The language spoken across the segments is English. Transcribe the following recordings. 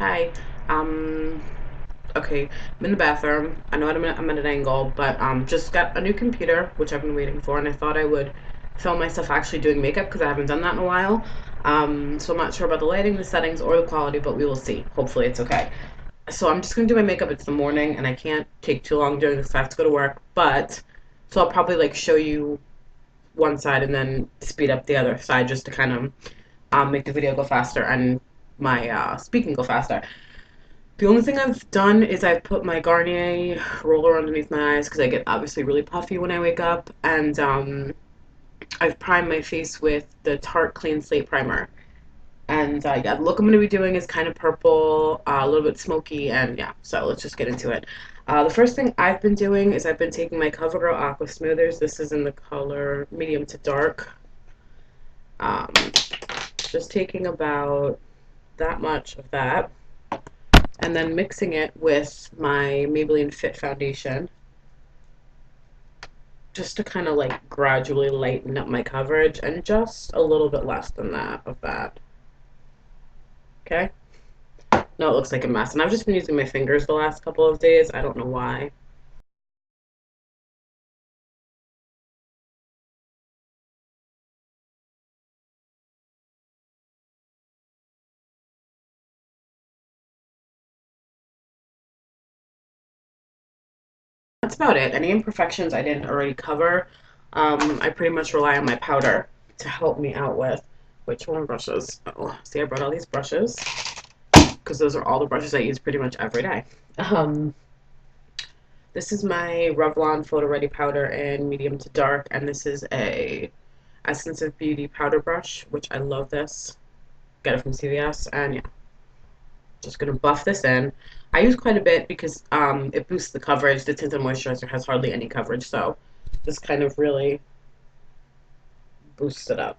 Hi. Um, okay, I'm in the bathroom. I know I'm at an angle, but just got a new computer, which I've been waiting for, and I thought I would film myself actually doing makeup because I haven't done that in a while. So I'm not sure about the lighting, the settings, or the quality, but we will see. Hopefully it's okay. So I'm just gonna do my makeup. It's the morning, and I can't take too long doing this 'cause I have to go to work. But so I'll probably like show you one side and then speed up the other side just to kind of make the video go faster and my speaking go faster. The only thing I've done is I've put my Garnier roller underneath my eyes because I get obviously really puffy when I wake up, and I've primed my face with the Tarte Clean Slate Primer. And yeah, the look I'm going to be doing is kind of purple, a little bit smoky, and yeah, so let's just get into it. The first thing I've been doing is I've been taking my CoverGirl Aqua Smoothers. This is in the color medium to dark. Um, just taking about that much of that and then mixing it with my Maybelline Fit foundation just to kind of like gradually lighten up my coverage and just a little bit less than that of that. Okay? No, it looks like a mess. And I've just been using my fingers the last couple of days. I don't know why. That's about it. Any imperfections I didn't already cover, I pretty much rely on my powder to help me out with. Which one brushes? Oh, see, I brought all these brushes because those are all the brushes I use pretty much every day. Um, This is my Revlon Photo Ready powder in medium to dark, and this is a Essence of Beauty powder brush, which I love this. Got it from CVS, and yeah, just gonna buff this in. I use quite a bit because it boosts the coverage. The tinted moisturizer has hardly any coverage, so this kind of really boosts it up.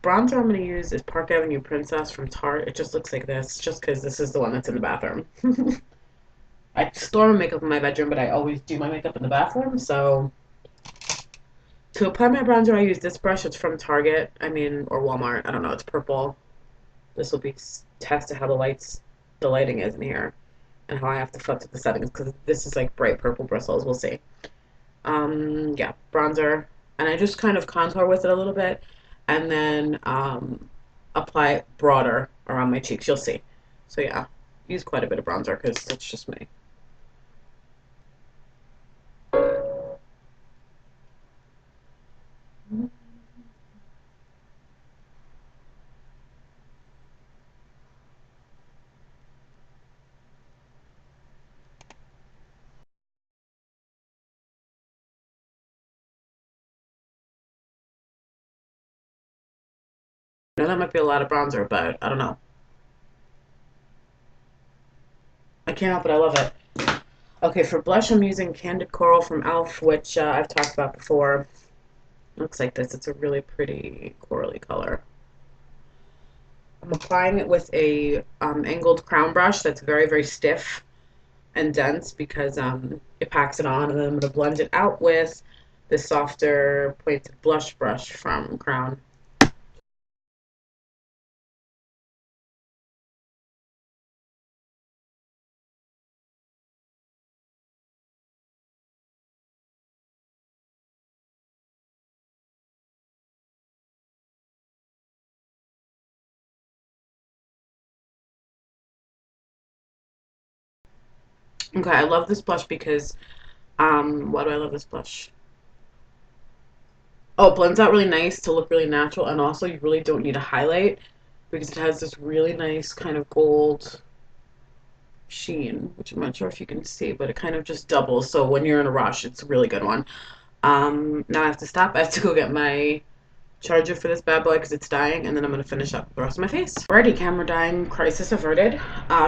Bronzer I'm going to use is Park Avenue Princess from Tarte. It just looks like this, just because this is the one that's in the bathroom. I store my makeup in my bedroom, but I always do my makeup in the bathroom, so to apply my bronzer, I use this brush. It's from Target, or Walmart. I don't know. It's purple. This will be test to how the lighting is in here, and how I have to flip to the settings because this is like bright purple bristles. We'll see. Yeah, bronzer, and I just kind of contour with it a little bit, and then apply it broader around my cheeks. You'll see. So yeah, use quite a bit of bronzer because that's just me. I know that might be a lot of bronzer, but I don't know. I can't help it. I love it. Okay, for blush, I'm using Candid Coral from e.l.f., which I've talked about before. It looks like this. It's a really pretty corally color. I'm applying it with a angled crown brush that's very, very stiff and dense because it packs it on, and then I'm going to blend it out with the softer pointed blush brush from Crown. Okay, I love this blush because, why do I love this blush? Oh, it blends out really nice to look really natural, and also you really don't need a highlight because it has this really nice kind of gold sheen, which I'm not sure if you can see, but it kind of just doubles. So when you're in a rush, it's a really good one. Now I have to stop. I have to go get my charger for this bad boy because it's dying, and then I'm going to finish up the rest of my face. Alrighty, camera dying, crisis averted.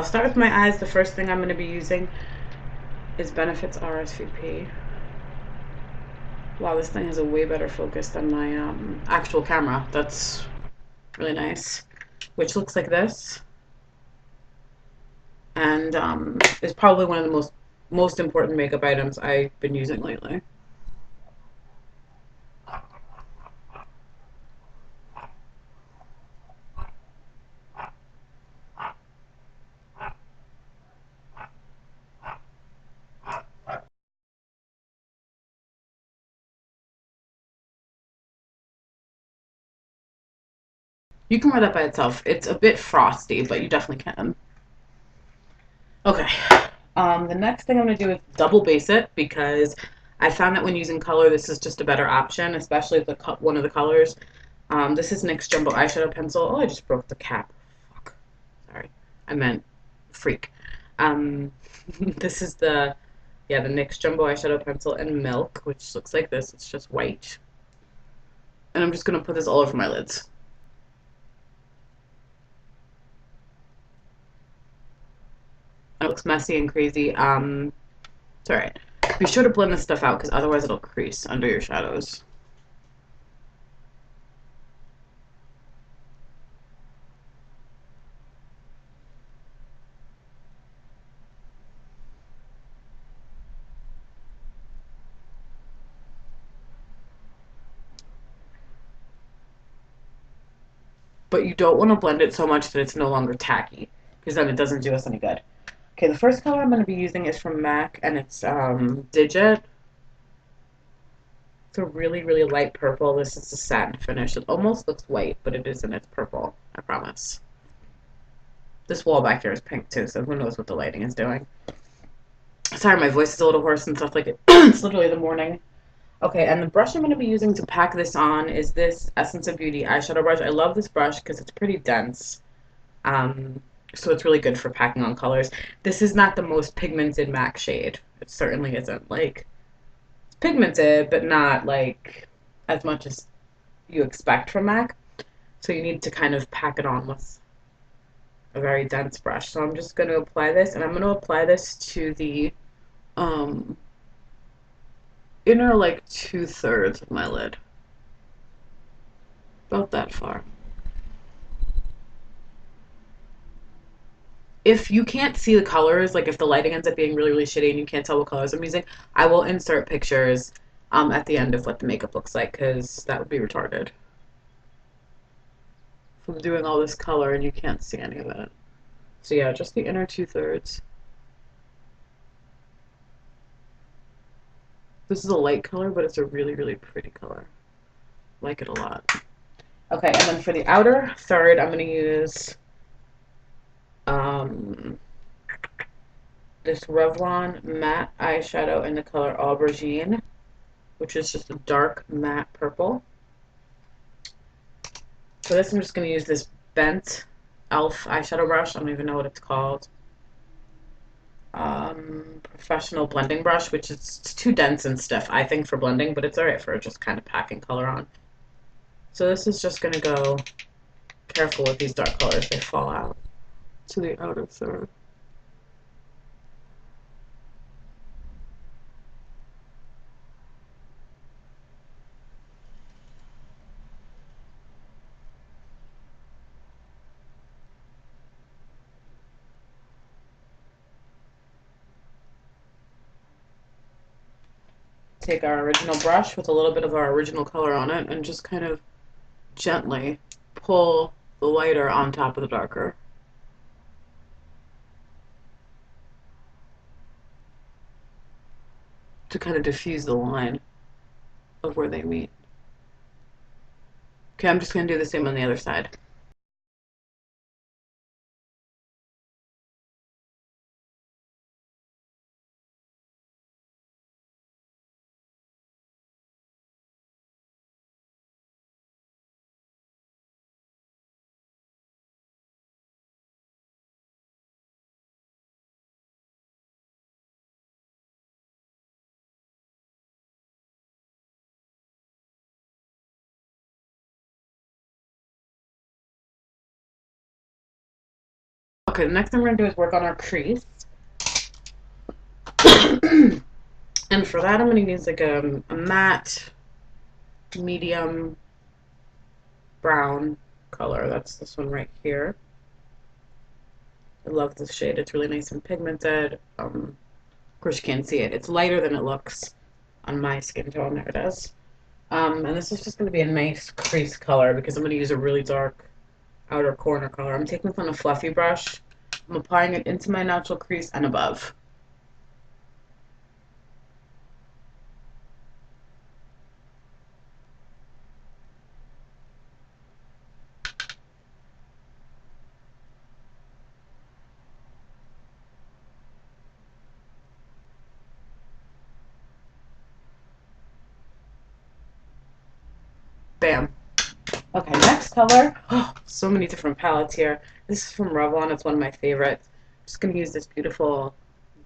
Start with my eyes. The first thing I'm going to be using Is benefits RSVP. Wow, this thing has a way better focus than my actual camera. That's really nice. Which looks like this, and is probably one of the most important makeup items I've been using lately. You can wear that by itself. It's a bit frosty, but you definitely can. Okay. The next thing I'm going to do is double base it because I found that when using color, this is just a better option, especially the one of the colors. This is NYX Jumbo Eyeshadow Pencil. Oh, I just broke the cap. Fuck. Sorry. I meant freak. Um, this is the NYX Jumbo Eyeshadow Pencil in Milk, which looks like this. It's just white. And I'm just going to put this all over my lids. It looks messy and crazy. It's alright. Be sure to blend this stuff out because otherwise it'll crease under your shadows. But you don't want to blend it so much that it's no longer tacky because then it doesn't do us any good. Okay, the first color I'm going to be using is from MAC and it's Digit. It's a really, really light purple. This is a satin finish. It almost looks white, but it isn't. It's purple. I promise. This wall back here is pink too, so who knows what the lighting is doing. Sorry, my voice is a little hoarse and stuff like it. It's literally the morning. Okay, and the brush I'm going to be using to pack this on is this Essence of Beauty eyeshadow brush. I love this brush because it's pretty dense. Um, so it's really good for packing on colors. This is not the most pigmented MAC shade. It certainly isn't. Like, it's pigmented, but not like as much as you expect from MAC. So you need to kind of pack it on with a very dense brush. So I'm just going to apply this, and I'm going to apply this to the um, inner like 2/3 of my lid. About that far. If you can't see the colors, like if the lighting ends up being really, really shitty and you can't tell what colors I'm using, I will insert pictures at the end of what the makeup looks like because that would be retarded. From doing all this color and you can't see any of it. So yeah, just the inner 2/3. This is a light color, but it's a really, really pretty color. Like it a lot. Okay, and then for the outer third, I'm going to use um, this Revlon matte eyeshadow in the color Aubergine, which is just a dark matte purple. For this, I'm just going to use this bent e.l.f. eyeshadow brush. I don't even know what it's called. Professional blending brush, which is too dense and stiff, I think, for blending, but it's alright for just kind of packing color on. So this is just going to go, careful with these dark colors, they fall out to the outer third. Take our original brush with a little bit of our original color on it and just kind of gently pull the lighter on top of the darker. To kind of diffuse the line of where they meet. Okay, I'm just going to do the same on the other side. Okay, the next thing we're going to do is work on our crease. And for that, I'm going to use like a matte, medium brown color. That's this one right here. I love this shade. It's really nice and pigmented. Of course, you can't see it. It's lighter than it looks on my skin tone. There it is. And this is just going to be a nice crease color because I'm going to use a really dark outer corner color. I'm taking this on a fluffy brush. I'm applying it into my natural crease and above. Bam. Okay, next color. Oh, so many different palettes here. This is from Revlon. It's one of my favorites. I'm just going to use this beautiful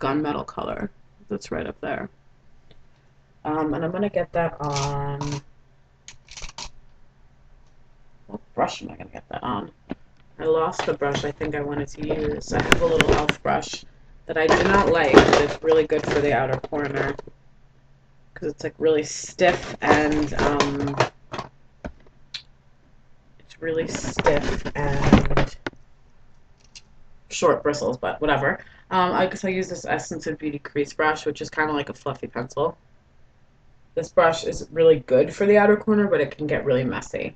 gunmetal color that's right up there. And I'm going to get that on... What brush am I going to get that on? I lost the brush I think I wanted to use. I have a little elf brush that I do not like, but it's really good for the outer corner because it's like really stiff and it's really stiff and short bristles, but whatever. I guess I use this Essence of Beauty crease brush, which is kind of like a fluffy pencil. This brush is really good for the outer corner, but it can get really messy.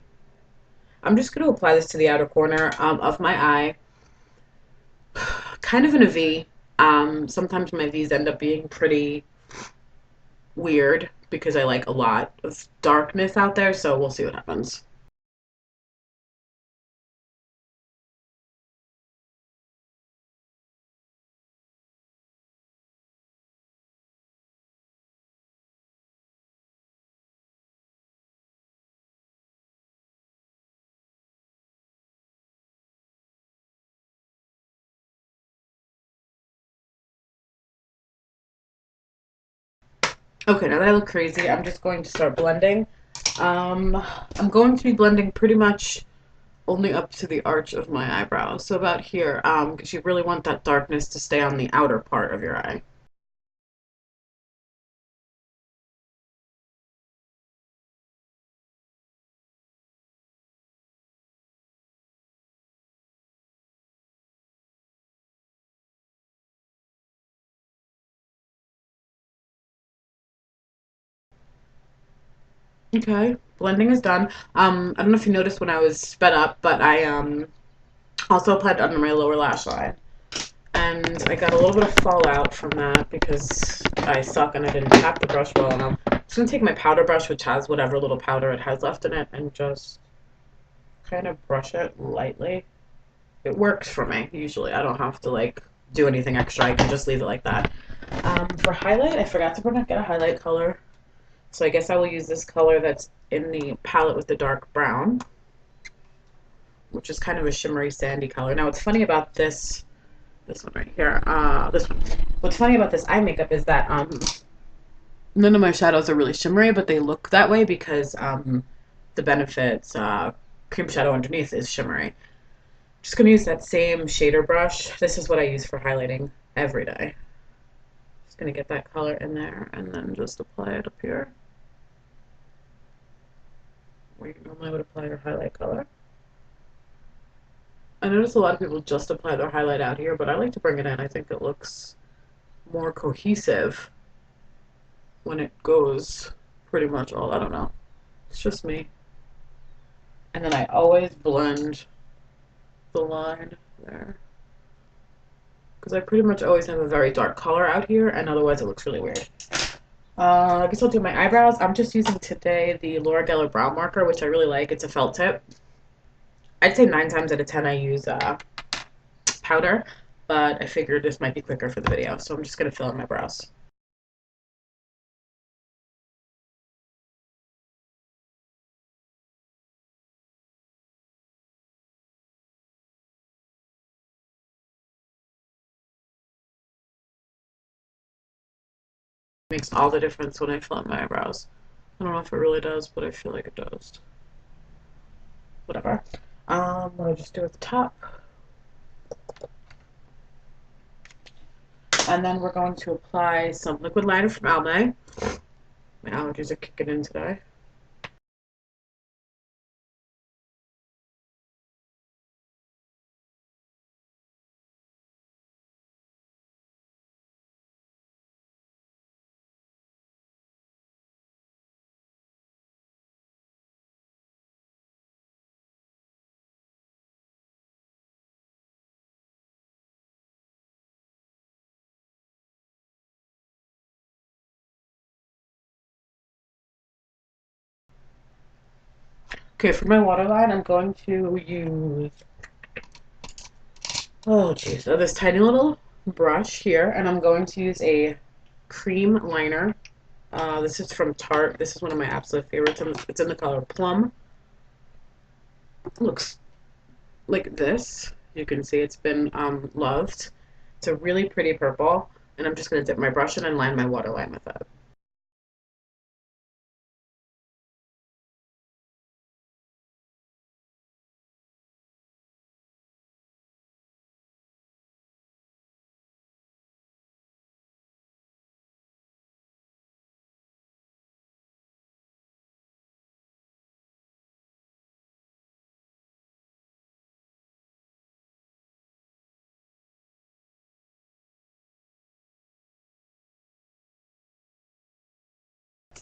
I'm just going to apply this to the outer corner of my eye, kind of in a V. Sometimes my V's end up being pretty weird because I like a lot of darkness out there, so we'll see what happens. Okay, now that I look crazy, I'm just going to start blending. I'm going to be blending pretty much only up to the arch of my eyebrows, so about here, because you really want that darkness to stay on the outer part of your eye. Okay, blending is done. I don't know if you noticed when I was sped up, but I also applied under my lower lash line. And I got a little bit of fallout from that because I suck and I didn't tap the brush well enough. I'm just going to take my powder brush, which has whatever little powder it has left in it, and just kind of brush it lightly. It works for me, usually. I don't have to, like, do anything extra. I can just leave it like that. For highlight, I forgot to get a highlight color. So I guess I will use this color that's in the palette with the dark brown, which is kind of a shimmery sandy color. Now, what's funny about this one right here, this one. What's funny about this eye makeup is that none of my shadows are really shimmery, but they look that way because the Benefits cream shadow underneath is shimmery. Just gonna use that same shader brush. This is what I use for highlighting every day. Just gonna get that color in there and then just apply it up here where you normally would apply your highlight color. I notice a lot of people just apply their highlight out here, but I like to bring it in. I think it looks more cohesive when it goes pretty much all. I don't know. It's just me. And then I always blend the line there. Because I pretty much always have a very dark color out here, and otherwise it looks really weird. I guess I'll do my eyebrows. I'm just using today the Laura Geller Brow Marker, which I really like. It's a felt tip. I'd say 9 times out of 10 I use powder, but I figured this might be quicker for the video, so I'm just going to fill in my brows. Makes all the difference when I fill in my eyebrows. I don't know if it really does, but I feel like it does. Whatever. What I just do at the top. And then we're going to apply some liquid liner from Almay. My allergies are kicking in today. Okay, for my waterline, I'm going to use, oh geez, this tiny little brush here, and I'm going to use a cream liner. This is from Tarte. This is one of my absolute favorites, and it's in the color Plum. It looks like this. You can see it's been loved. It's a really pretty purple, and I'm just going to dip my brush in and line my waterline with it.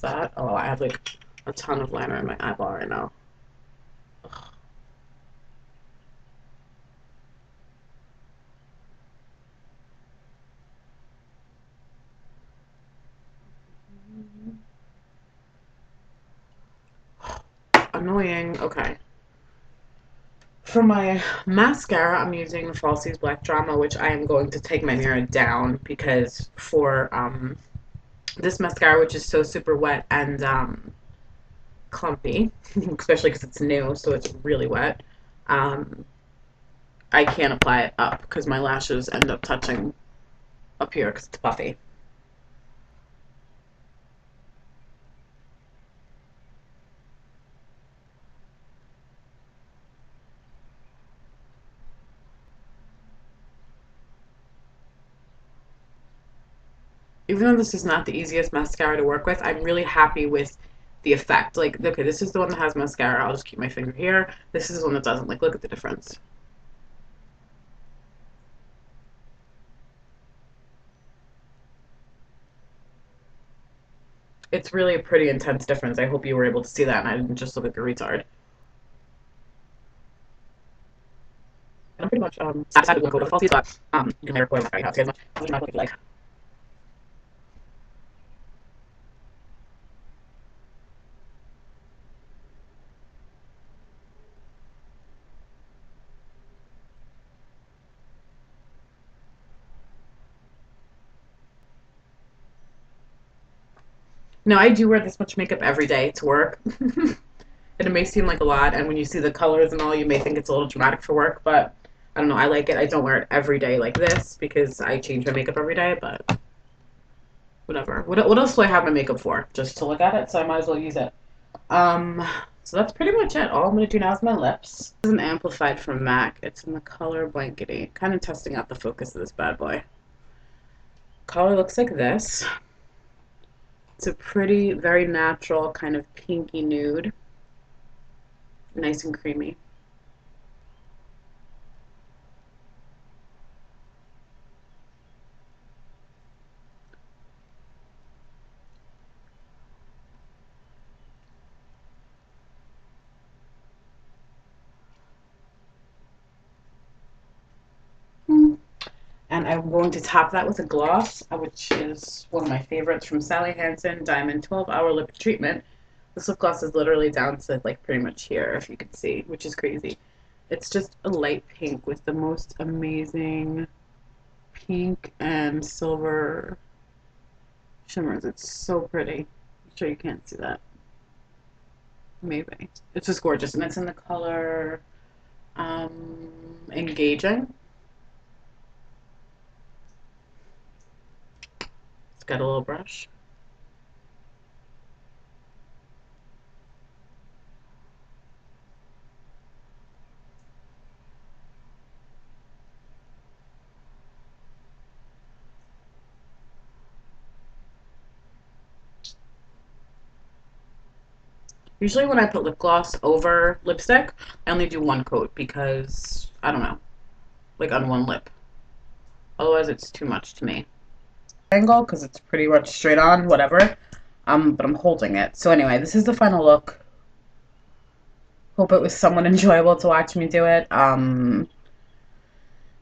That. Oh, I have like a ton of liner in my eyeball right now. Annoying. Okay. For my mascara, I'm using Falsies Black Drama, which I am going to take my mirror down because for this mascara, which is so super wet and clumpy, especially because it's new, so it's really wet, um, I can't apply it up because my lashes end up touching up here because it's puffy. Even though this is not the easiest mascara to work with, I'm really happy with the effect. Like, okay, this is the one that has mascara. I'll just keep my finger here. This is the one that doesn't. Like, look at the difference. It's really a pretty intense difference. I hope you were able to see that and I didn't just look like a retard. And I'm pretty much satisfied with one coat of falsies, but you can layer foil after you have to as much as you might like. No, I do wear this much makeup every day to work. And it may seem like a lot, and when you see the colors and all, you may think it's a little dramatic for work, but I don't know, I like it. I don't wear it every day like this because I change my makeup every day, but whatever. What else do I have my makeup for? Just to look at it, so I might as well use it. Um, so that's pretty much it. All I'm going to do now is my lips. This is an amplified from MAC. It's in the color Blankety. Kind of testing out the focus of this bad boy. Color looks like this. It's a pretty, very natural kind of pinky nude. Nice and creamy. And I'm going to top that with a gloss, which is one of my favorites from Sally Hansen, Diamond 12-Hour Lip Treatment. This lip gloss is literally down to like pretty much here, if you can see, which is crazy. It's just a light pink with the most amazing pink and silver shimmers. It's so pretty. I'm sure you can't see that. Maybe. It's just gorgeous. And it's in the color Engaging. It's got a little brush. Usually when I put lip gloss over lipstick, I only do one coat because I don't know, like on one lip. Otherwise, it's too much to me. Angle because it's pretty much straight on, whatever. But I'm holding it. So anyway, this is the final look. Hope it was somewhat enjoyable to watch me do it. And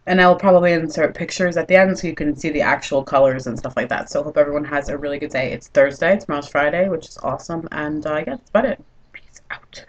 I will probably insert pictures at the end so you can see the actual colors and stuff like that. So hope everyone has a really good day. It's Thursday. Tomorrow's Friday, which is awesome. And yeah, that's about it. Peace out.